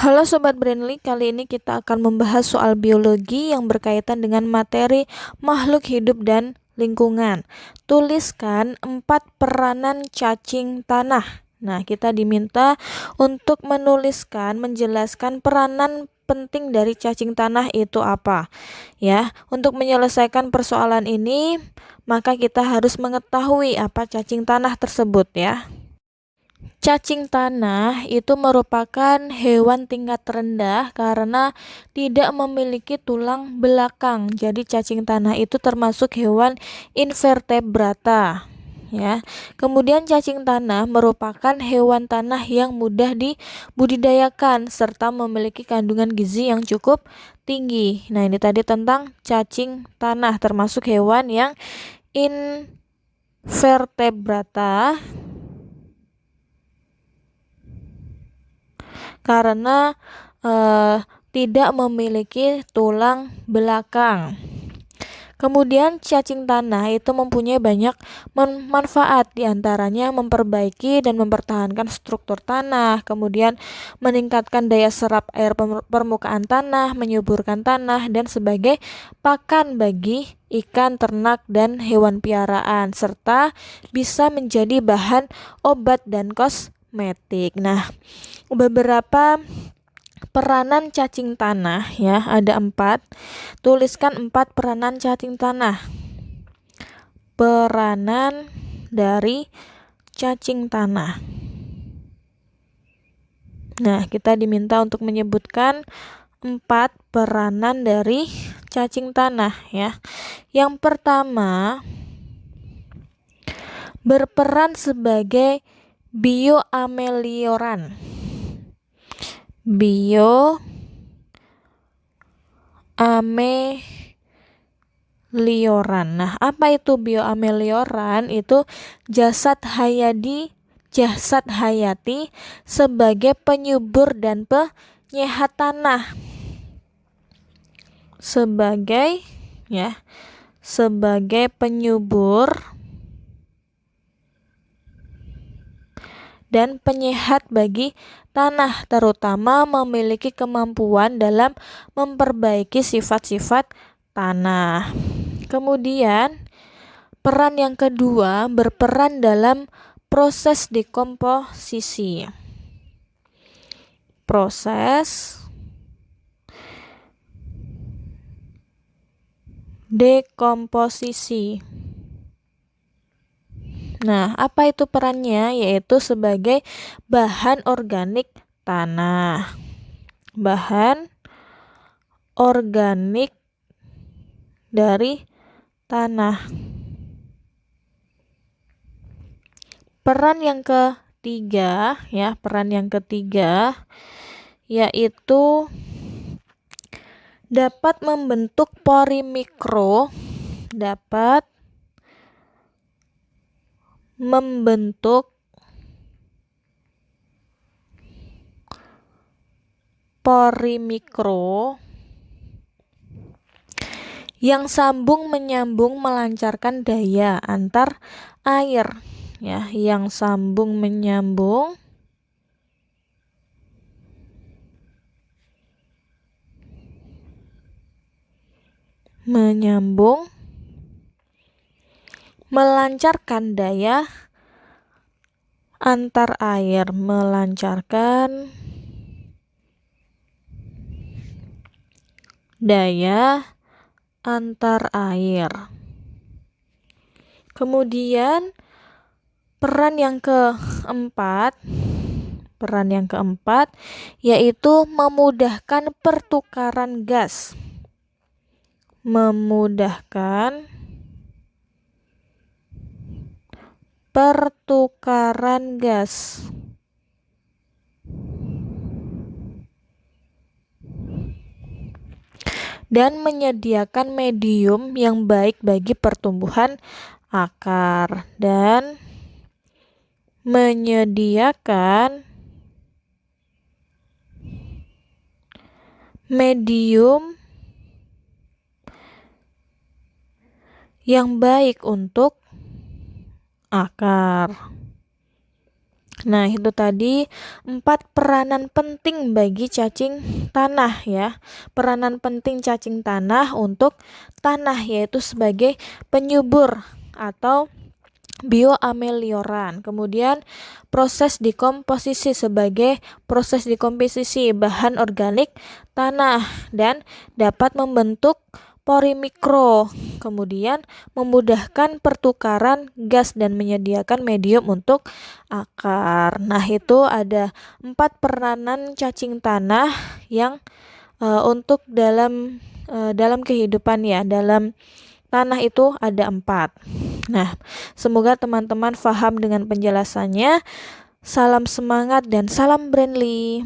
Halo Sobat Brainly, kali ini kita akan membahas soal biologi yang berkaitan dengan materi makhluk hidup dan lingkungan. Tuliskan 4 peranan cacing tanah. Nah, kita diminta untuk menjelaskan peranan penting dari cacing tanah itu apa. Ya, untuk menyelesaikan persoalan ini, maka kita harus mengetahui apa cacing tanah tersebut ya. Cacing tanah itu merupakan hewan tingkat rendah karena tidak memiliki tulang belakang. Jadi cacing tanah itu termasuk hewan invertebrata. Ya. Kemudian cacing tanah merupakan hewan tanah yang mudah dibudidayakan serta memiliki kandungan gizi yang cukup tinggi. Nah, ini tadi tentang cacing tanah termasuk hewan yang invertebrata karena tidak memiliki tulang belakang. Kemudian cacing tanah itu mempunyai banyak manfaat, diantaranya memperbaiki dan mempertahankan struktur tanah, kemudian meningkatkan daya serap air permukaan tanah, menyuburkan tanah, dan sebagai pakan bagi ikan, ternak, dan hewan piaraan, serta bisa menjadi bahan obat dan kosmetik. Nah, beberapa peranan cacing tanah ya, ada 4. Tuliskan 4 peranan cacing tanah. Peranan dari cacing tanah. Nah, kita diminta untuk menyebutkan 4 peranan dari cacing tanah ya. Yang pertama, berperan sebagai bioamelioran. Bioamelioran. Nah, apa itu bioamelioran? Itu jasad hayati sebagai penyubur dan penyehat tanah. Sebagai penyubur dan penyehat bagi tanah, terutama memiliki kemampuan dalam memperbaiki sifat-sifat tanah. Kemudian, peran yang kedua berperan dalam proses dekomposisi. Proses dekomposisi. Nah, apa itu perannya? Yaitu sebagai bahan organik tanah. Bahan organik dari tanah. Peran yang ketiga yaitu dapat membentuk pori mikro, yang sambung menyambung melancarkan daya antar air ya, yang sambung menyambung melancarkan daya antar air, melancarkan daya antar air. Kemudian peran yang keempat yaitu memudahkan pertukaran gas. Memudahkan pertukaran gas. Dan menyediakan medium yang baik bagi pertumbuhan akar dan menyediakan medium yang baik untuk akar. Nah, itu tadi 4 peranan penting bagi cacing tanah ya. Peranan penting cacing tanah untuk tanah yaitu sebagai penyubur atau bioamelioran. Kemudian proses dekomposisi sebagai proses dekomposisi bahan organik tanah dan dapat membentuk pori mikro. Kemudian memudahkan pertukaran gas dan menyediakan medium untuk akar. Nah, itu ada 4 peranan cacing tanah yang untuk dalam kehidupan ya, dalam tanah itu ada 4. Nah, semoga teman-teman paham dengan penjelasannya. Salam semangat dan salam Brandly.